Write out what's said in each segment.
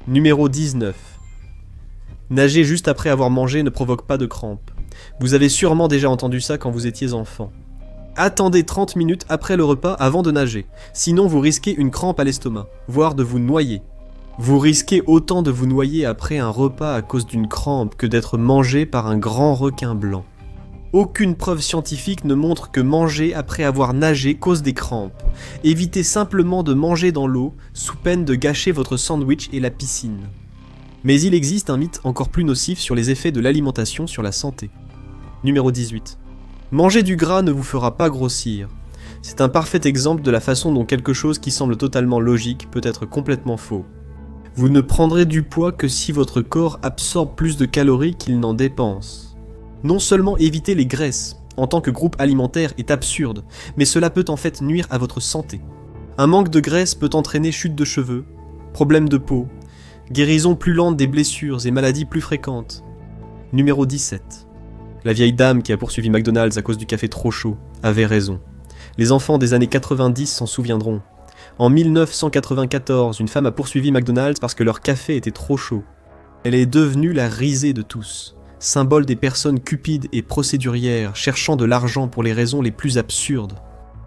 Numéro 19. Nager juste après avoir mangé ne provoque pas de crampes. Vous avez sûrement déjà entendu ça quand vous étiez enfant. Attendez 30 minutes après le repas avant de nager, sinon vous risquez une crampe à l'estomac, voire de vous noyer. Vous risquez autant de vous noyer après un repas à cause d'une crampe que d'être mangé par un grand requin blanc. Aucune preuve scientifique ne montre que manger après avoir nagé cause des crampes. Évitez simplement de manger dans l'eau, sous peine de gâcher votre sandwich et la piscine. Mais il existe un mythe encore plus nocif sur les effets de l'alimentation sur la santé. Numéro 18. Manger du gras ne vous fera pas grossir. C'est un parfait exemple de la façon dont quelque chose qui semble totalement logique peut être complètement faux. Vous ne prendrez du poids que si votre corps absorbe plus de calories qu'il n'en dépense. Non seulement éviter les graisses en tant que groupe alimentaire est absurde, mais cela peut en fait nuire à votre santé. Un manque de graisse peut entraîner chute de cheveux, problèmes de peau, guérison plus lente des blessures et maladies plus fréquentes. Numéro 17. La vieille dame qui a poursuivi McDonald's à cause du café trop chaud avait raison. Les enfants des années 90 s'en souviendront. En 1994, une femme a poursuivi McDonald's parce que leur café était trop chaud. Elle est devenue la risée de tous, symbole des personnes cupides et procédurières cherchant de l'argent pour les raisons les plus absurdes.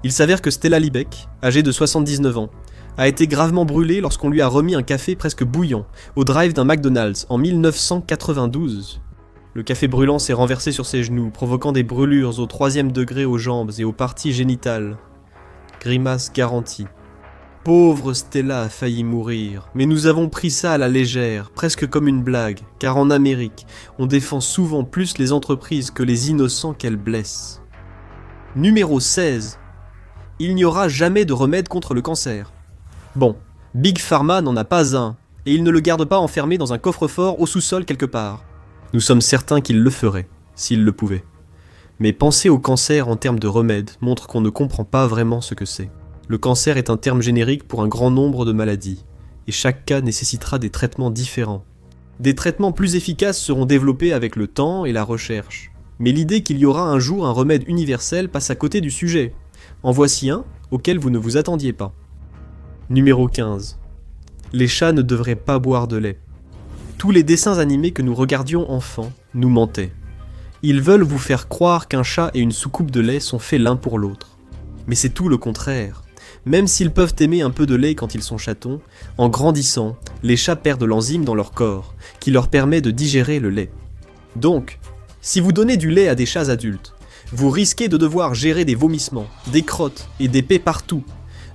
Il s'avère que Stella Liebeck, âgée de 79 ans, a été gravement brûlée lorsqu'on lui a remis un café presque bouillant au drive d'un McDonald's en 1992. Le café brûlant s'est renversé sur ses genoux, provoquant des brûlures au 3e degré aux jambes et aux parties génitales. Grimace garantie. Pauvre Stella a failli mourir, mais nous avons pris ça à la légère, presque comme une blague, car en Amérique, on défend souvent plus les entreprises que les innocents qu'elles blessent. Numéro 16. Il n'y aura jamais de remède contre le cancer. Bon, Big Pharma n'en a pas un, et il ne le garde pas enfermé dans un coffre-fort au sous-sol quelque part. Nous sommes certains qu'il le ferait, s'il le pouvait. Mais penser au cancer en termes de remède montre qu'on ne comprend pas vraiment ce que c'est. Le cancer est un terme générique pour un grand nombre de maladies, et chaque cas nécessitera des traitements différents. Des traitements plus efficaces seront développés avec le temps et la recherche. Mais l'idée qu'il y aura un jour un remède universel passe à côté du sujet. En voici un auquel vous ne vous attendiez pas. Numéro 15. Les chats ne devraient pas boire de lait. Tous les dessins animés que nous regardions enfants nous mentaient. Ils veulent vous faire croire qu'un chat et une soucoupe de lait sont faits l'un pour l'autre. Mais c'est tout le contraire. Même s'ils peuvent aimer un peu de lait quand ils sont chatons, en grandissant, les chats perdent l'enzyme dans leur corps, qui leur permet de digérer le lait. Donc, si vous donnez du lait à des chats adultes, vous risquez de devoir gérer des vomissements, des crottes et des pets partout.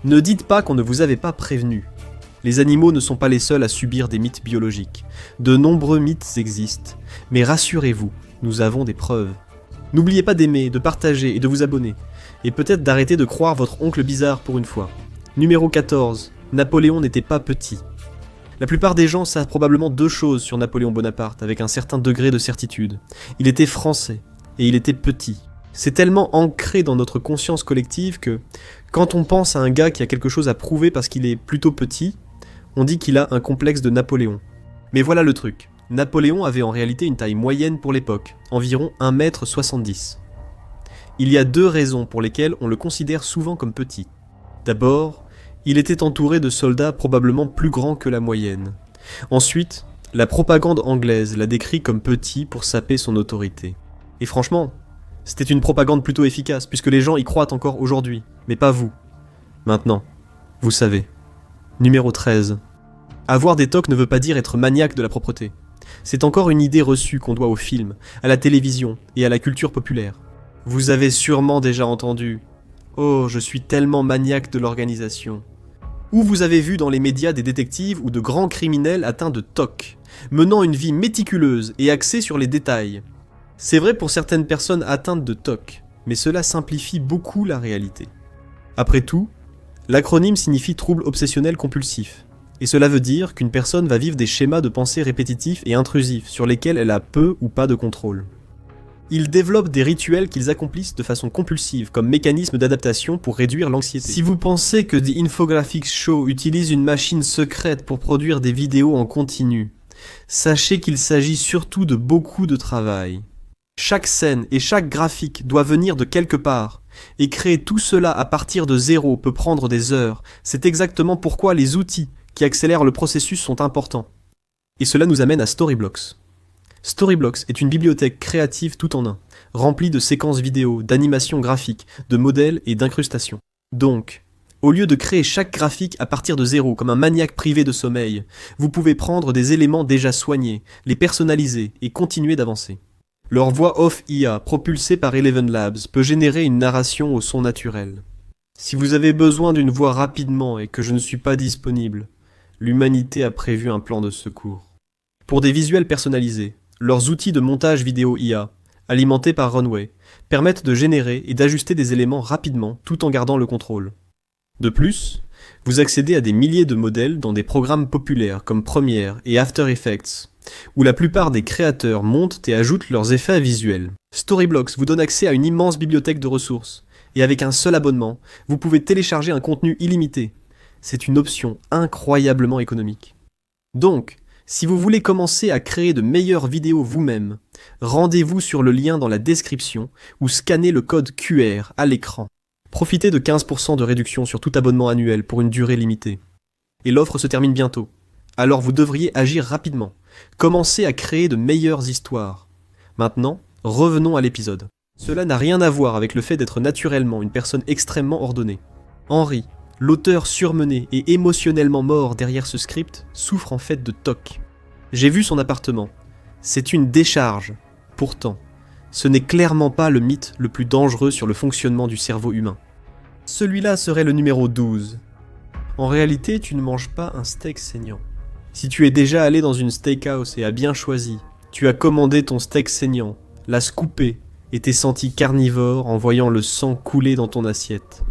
Ne dites pas qu'on ne vous avait pas prévenu. Les animaux ne sont pas les seuls à subir des mythes biologiques. De nombreux mythes existent, mais rassurez-vous, nous avons des preuves. N'oubliez pas d'aimer, de partager et de vous abonner. Et peut-être d'arrêter de croire votre oncle bizarre pour une fois. Numéro 14. Napoléon n'était pas petit. La plupart des gens savent probablement deux choses sur Napoléon Bonaparte avec un certain degré de certitude. Il était français, et il était petit. C'est tellement ancré dans notre conscience collective que, quand on pense à un gars qui a quelque chose à prouver parce qu'il est plutôt petit, on dit qu'il a un complexe de Napoléon. Mais voilà le truc. Napoléon avait en réalité une taille moyenne pour l'époque, environ 1,70 m. Il y a deux raisons pour lesquelles on le considère souvent comme petit. D'abord, il était entouré de soldats probablement plus grands que la moyenne. Ensuite, la propagande anglaise l'a décrit comme petit pour saper son autorité. Et franchement, c'était une propagande plutôt efficace, puisque les gens y croient encore aujourd'hui, mais pas vous. Maintenant, vous savez. Numéro 13. Avoir des tocs ne veut pas dire être maniaque de la propreté. C'est encore une idée reçue qu'on doit au film, à la télévision et à la culture populaire. Vous avez sûrement déjà entendu « Oh, je suis tellement maniaque de l'organisation ». Ou vous avez vu dans les médias des détectives ou de grands criminels atteints de TOC, menant une vie méticuleuse et axée sur les détails. C'est vrai pour certaines personnes atteintes de TOC, mais cela simplifie beaucoup la réalité. Après tout, l'acronyme signifie trouble obsessionnel compulsif, et cela veut dire qu'une personne va vivre des schémas de pensée répétitifs et intrusifs sur lesquels elle a peu ou pas de contrôle. Ils développent des rituels qu'ils accomplissent de façon compulsive comme mécanisme d'adaptation pour réduire l'anxiété. Si vous pensez que The Infographics Show utilise une machine secrète pour produire des vidéos en continu, sachez qu'il s'agit surtout de beaucoup de travail. Chaque scène et chaque graphique doit venir de quelque part, et créer tout cela à partir de zéro peut prendre des heures. C'est exactement pourquoi les outils qui accélèrent le processus sont importants. Et cela nous amène à Storyblocks. Storyblocks est une bibliothèque créative tout en un, remplie de séquences vidéo, d'animations graphiques, de modèles et d'incrustations. Donc, au lieu de créer chaque graphique à partir de zéro comme un maniaque privé de sommeil, vous pouvez prendre des éléments déjà soignés, les personnaliser et continuer d'avancer. Leur voix off IA, propulsée par Eleven Labs, peut générer une narration au son naturel. Si vous avez besoin d'une voix rapidement et que je ne suis pas disponible, l'humanité a prévu un plan de secours. Pour des visuels personnalisés, leurs outils de montage vidéo IA, alimentés par Runway, permettent de générer et d'ajuster des éléments rapidement tout en gardant le contrôle. De plus, vous accédez à des milliers de modèles dans des programmes populaires comme Premiere et After Effects, où la plupart des créateurs montent et ajoutent leurs effets visuels. Storyblocks vous donne accès à une immense bibliothèque de ressources, et avec un seul abonnement, vous pouvez télécharger un contenu illimité. C'est une option incroyablement économique. Donc, si vous voulez commencer à créer de meilleures vidéos vous-même, rendez-vous sur le lien dans la description ou scannez le code QR à l'écran. Profitez de 15% de réduction sur tout abonnement annuel pour une durée limitée. Et l'offre se termine bientôt. Alors vous devriez agir rapidement. Commencez à créer de meilleures histoires. Maintenant, revenons à l'épisode. Cela n'a rien à voir avec le fait d'être naturellement une personne extrêmement ordonnée. Henry, l'auteur surmené et émotionnellement mort derrière ce script, souffre en fait de TOC. J'ai vu son appartement. C'est une décharge. Pourtant, ce n'est clairement pas le mythe le plus dangereux sur le fonctionnement du cerveau humain. Celui-là serait le numéro 12. En réalité, tu ne manges pas un steak saignant. Si tu es déjà allé dans une steakhouse et as bien choisi, tu as commandé ton steak saignant, l'as scoopé et t'es senti carnivore en voyant le sang couler dans ton assiette.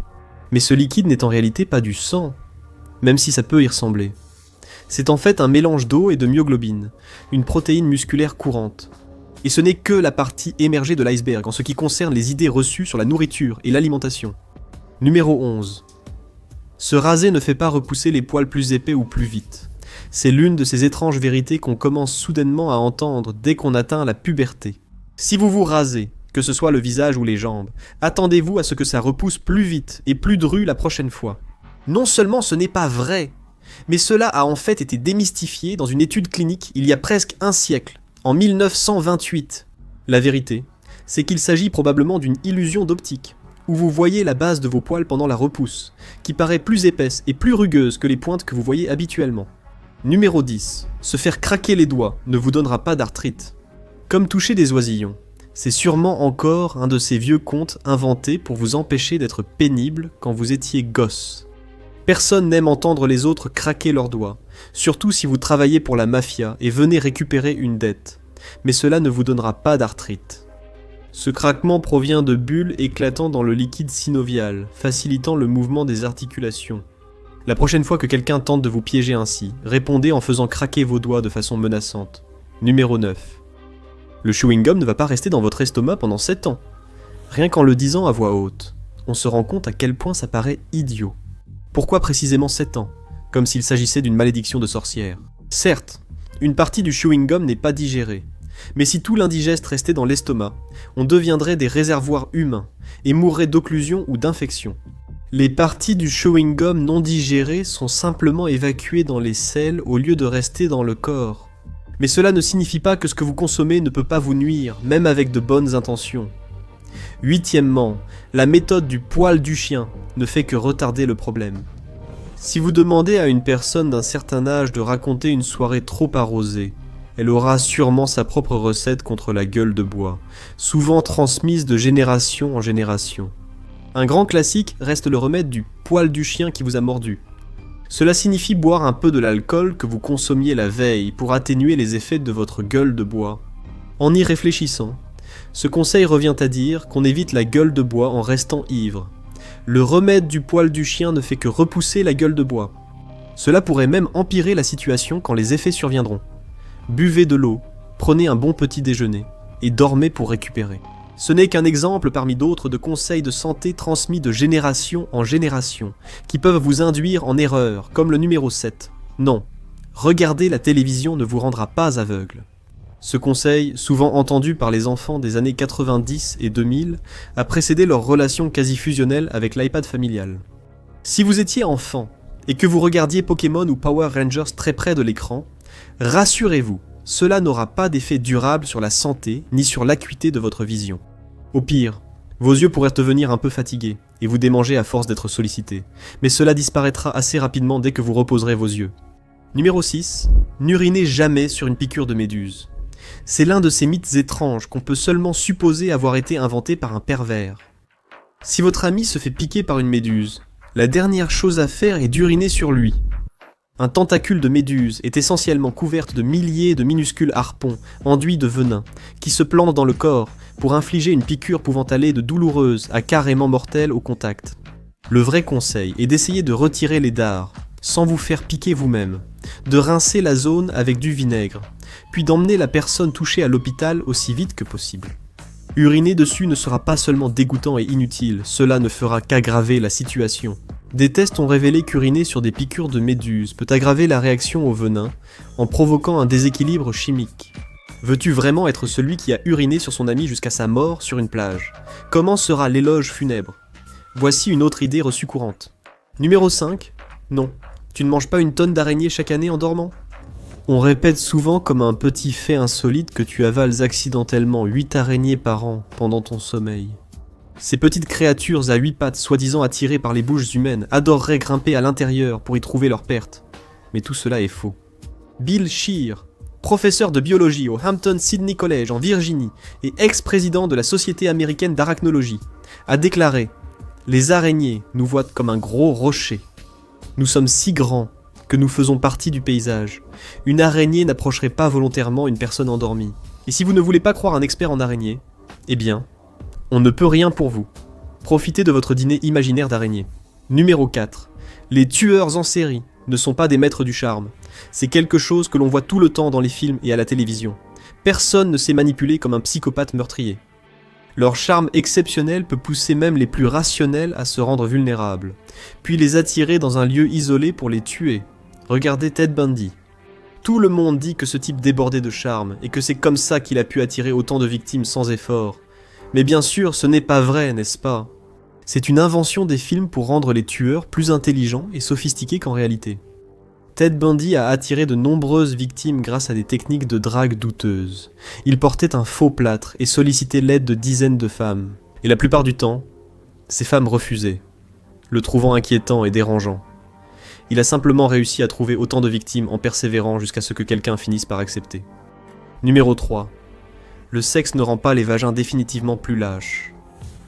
Mais ce liquide n'est en réalité pas du sang, même si ça peut y ressembler. C'est en fait un mélange d'eau et de myoglobine, une protéine musculaire courante. Et ce n'est que la partie émergée de l'iceberg en ce qui concerne les idées reçues sur la nourriture et l'alimentation. Numéro 11. Se raser ne fait pas repousser les poils plus épais ou plus vite. C'est l'une de ces étranges vérités qu'on commence soudainement à entendre dès qu'on atteint la puberté. Si vous vous rasez, que ce soit le visage ou les jambes, attendez-vous à ce que ça repousse plus vite et plus dru la prochaine fois. Non seulement ce n'est pas vrai, mais cela a en fait été démystifié dans une étude clinique il y a presque un siècle, en 1928. La vérité, c'est qu'il s'agit probablement d'une illusion d'optique, où vous voyez la base de vos poils pendant la repousse, qui paraît plus épaisse et plus rugueuse que les pointes que vous voyez habituellement. Numéro 10. Se faire craquer les doigts ne vous donnera pas d'arthrite. Comme toucher des oisillons, c'est sûrement encore un de ces vieux contes inventés pour vous empêcher d'être pénible quand vous étiez gosse. Personne n'aime entendre les autres craquer leurs doigts, surtout si vous travaillez pour la mafia et venez récupérer une dette. Mais cela ne vous donnera pas d'arthrite. Ce craquement provient de bulles éclatant dans le liquide synovial, facilitant le mouvement des articulations. La prochaine fois que quelqu'un tente de vous piéger ainsi, répondez en faisant craquer vos doigts de façon menaçante. Numéro 9. Le chewing-gum ne va pas rester dans votre estomac pendant 7 ans. Rien qu'en le disant à voix haute, on se rend compte à quel point ça paraît idiot. Pourquoi précisément 7 ans, comme s'il s'agissait d'une malédiction de sorcière? Certes, une partie du chewing-gum n'est pas digérée, mais si tout l'indigeste restait dans l'estomac, on deviendrait des réservoirs humains et mourrait d'occlusion ou d'infection. Les parties du chewing-gum non digérées sont simplement évacuées dans les selles au lieu de rester dans le corps. Mais cela ne signifie pas que ce que vous consommez ne peut pas vous nuire, même avec de bonnes intentions. Huitièmement, la méthode du poil du chien ne fait que retarder le problème. Si vous demandez à une personne d'un certain âge de raconter une soirée trop arrosée, elle aura sûrement sa propre recette contre la gueule de bois, souvent transmise de génération en génération. Un grand classique reste le remède du poil du chien qui vous a mordu. Cela signifie boire un peu de l'alcool que vous consommiez la veille pour atténuer les effets de votre gueule de bois. En y réfléchissant, ce conseil revient à dire qu'on évite la gueule de bois en restant ivre. Le remède du poil du chien ne fait que repousser la gueule de bois. Cela pourrait même empirer la situation quand les effets surviendront. Buvez de l'eau, prenez un bon petit déjeuner et dormez pour récupérer. Ce n'est qu'un exemple parmi d'autres de conseils de santé transmis de génération en génération, qui peuvent vous induire en erreur, comme le numéro 7. Non, regarder la télévision ne vous rendra pas aveugle. Ce conseil, souvent entendu par les enfants des années 90 et 2000, a précédé leur relation quasi fusionnelle avec l'iPad familial. Si vous étiez enfant, et que vous regardiez Pokémon ou Power Rangers très près de l'écran, Rassurez-vous, cela n'aura pas d'effet durable sur la santé ni sur l'acuité de votre vision. Au pire, vos yeux pourraient devenir un peu fatigués et vous démanger à force d'être sollicités, mais cela disparaîtra assez rapidement dès que vous reposerez vos yeux. Numéro 6. N'urinez jamais sur une piqûre de méduse. C'est l'un de ces mythes étranges qu'on peut seulement supposer avoir été inventé par un pervers. Si votre ami se fait piquer par une méduse, la dernière chose à faire est d'uriner sur lui. Un tentacule de méduse est essentiellement couverte de milliers de minuscules harpons enduits de venin qui se plantent dans le corps pour infliger une piqûre pouvant aller de douloureuse à carrément mortelle au contact. Le vrai conseil est d'essayer de retirer les dards, sans vous faire piquer vous-même, de rincer la zone avec du vinaigre, puis d'emmener la personne touchée à l'hôpital aussi vite que possible. Uriner dessus ne sera pas seulement dégoûtant et inutile, cela ne fera qu'aggraver la situation. Des tests ont révélé qu'uriner sur des piqûres de méduses peut aggraver la réaction au venin en provoquant un déséquilibre chimique. Veux-tu vraiment être celui qui a uriné sur son ami jusqu'à sa mort sur une plage? Comment sera l'éloge funèbre? Voici une autre idée reçue courante. Numéro 5. Non. Tu ne manges pas une tonne d'araignées chaque année en dormant? On répète souvent comme un petit fait insolite que tu avales accidentellement 8 araignées par an pendant ton sommeil. Ces petites créatures à 8 pattes soi-disant attirées par les bouches humaines adoreraient grimper à l'intérieur pour y trouver leur perte. Mais tout cela est faux. Bill Scheer, professeur de biologie au Hampton-Sydney College en Virginie et ex-président de la Société américaine d'arachnologie, a déclaré « Les araignées nous voient comme un gros rocher. Nous sommes si grands que nous faisons partie du paysage. Une araignée n'approcherait pas volontairement une personne endormie. Et si vous ne voulez pas croire un expert en araignées, eh bien, on ne peut rien pour vous. Profitez de votre dîner imaginaire d'araignées. Numéro 4. Les tueurs en série ne sont pas des maîtres du charme. C'est quelque chose que l'on voit tout le temps dans les films et à la télévision. Personne ne sait manipuler comme un psychopathe meurtrier. Leur charme exceptionnel peut pousser même les plus rationnels à se rendre vulnérables, puis les attirer dans un lieu isolé pour les tuer. Regardez Ted Bundy. Tout le monde dit que ce type débordait de charme et que c'est comme ça qu'il a pu attirer autant de victimes sans effort. Mais bien sûr, ce n'est pas vrai, n'est-ce pas? C'est une invention des films pour rendre les tueurs plus intelligents et sophistiqués qu'en réalité. Ted Bundy a attiré de nombreuses victimes grâce à des techniques de drague douteuses. Il portait un faux plâtre et sollicitait l'aide de dizaines de femmes. Et la plupart du temps, ces femmes refusaient, le trouvant inquiétant et dérangeant. Il a simplement réussi à trouver autant de victimes en persévérant jusqu'à ce que quelqu'un finisse par accepter. Numéro 3. Le sexe ne rend pas les vagins définitivement plus lâches.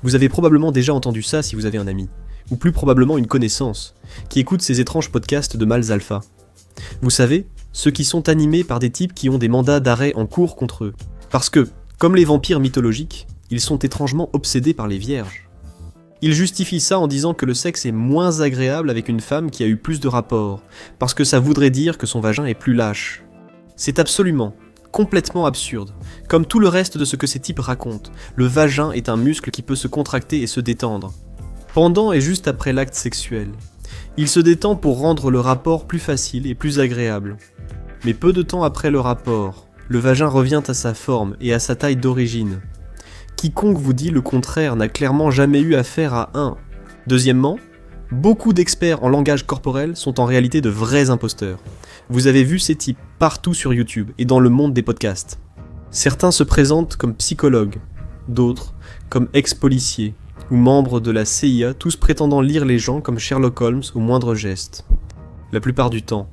Vous avez probablement déjà entendu ça si vous avez un ami, ou plus probablement une connaissance, qui écoute ces étranges podcasts de mâles alpha. Vous savez, ceux qui sont animés par des types qui ont des mandats d'arrêt en cours contre eux. Parce que, comme les vampires mythologiques, ils sont étrangement obsédés par les vierges. Ils justifient ça en disant que le sexe est moins agréable avec une femme qui a eu plus de rapports, parce que ça voudrait dire que son vagin est plus lâche. C'est absolument, complètement absurde. Comme tout le reste de ce que ces types racontent, le vagin est un muscle qui peut se contracter et se détendre. Pendant et juste après l'acte sexuel, il se détend pour rendre le rapport plus facile et plus agréable. Mais peu de temps après le rapport, le vagin revient à sa forme et à sa taille d'origine. Quiconque vous dit le contraire n'a clairement jamais eu affaire à un. Deuxièmement, beaucoup d'experts en langage corporel sont en réalité de vrais imposteurs. Vous avez vu ces types partout sur YouTube et dans le monde des podcasts. Certains se présentent comme psychologues, d'autres comme ex-policiers ou membres de la CIA, tous prétendant lire les gens comme Sherlock Holmes au moindre geste. La plupart du temps,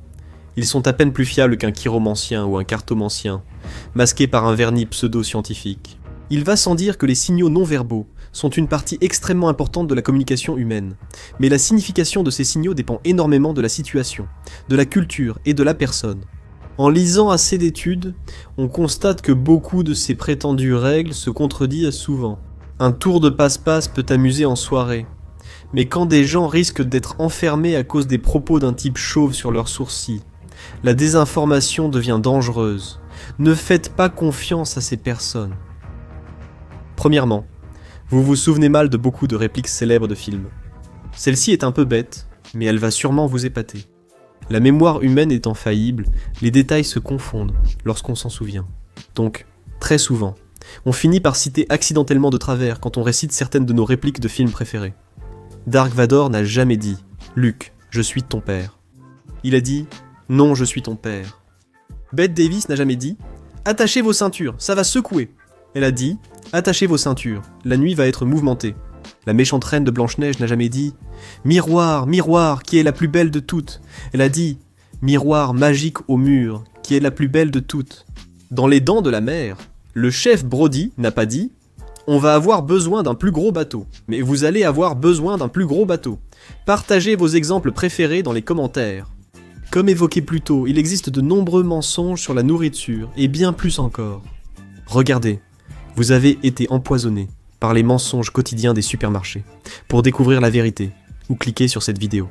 ils sont à peine plus fiables qu'un chiromancien ou un cartomancien, masqués par un vernis pseudo-scientifique. Il va sans dire que les signaux non-verbaux sont une partie extrêmement importante de la communication humaine, mais la signification de ces signaux dépend énormément de la situation, de la culture et de la personne. En lisant assez d'études, on constate que beaucoup de ces prétendues règles se contredisent souvent. Un tour de passe-passe peut amuser en soirée, mais quand des gens risquent d'être enfermés à cause des propos d'un type chauve sur leurs sourcils, la désinformation devient dangereuse. Ne faites pas confiance à ces personnes. Premièrement, vous vous souvenez mal de beaucoup de répliques célèbres de films. Celle-ci est un peu bête, mais elle va sûrement vous épater. La mémoire humaine étant faillible, les détails se confondent lorsqu'on s'en souvient. Donc, très souvent, on finit par citer accidentellement de travers quand on récite certaines de nos répliques de films préférés. Dark Vador n'a jamais dit « Luke, je suis ton père ». Il a dit « Non, je suis ton père ». Bette Davis n'a jamais dit « Attachez vos ceintures, ça va secouer ». Elle a dit « Attachez vos ceintures, la nuit va être mouvementée ». La méchante reine de Blanche-Neige n'a jamais dit « Miroir, miroir, qui est la plus belle de toutes ». Elle a dit « Miroir magique au mur, qui est la plus belle de toutes ». Dans Les Dents de la Mer, le chef Brody n'a pas dit « On va avoir besoin d'un plus gros bateau », mais vous allez avoir besoin d'un plus gros bateau. Partagez vos exemples préférés dans les commentaires. Comme évoqué plus tôt, il existe de nombreux mensonges sur la nourriture, et bien plus encore. Regardez, vous avez été empoisonné par les mensonges quotidiens des supermarchés. Pour découvrir la vérité, ou cliquez sur cette vidéo.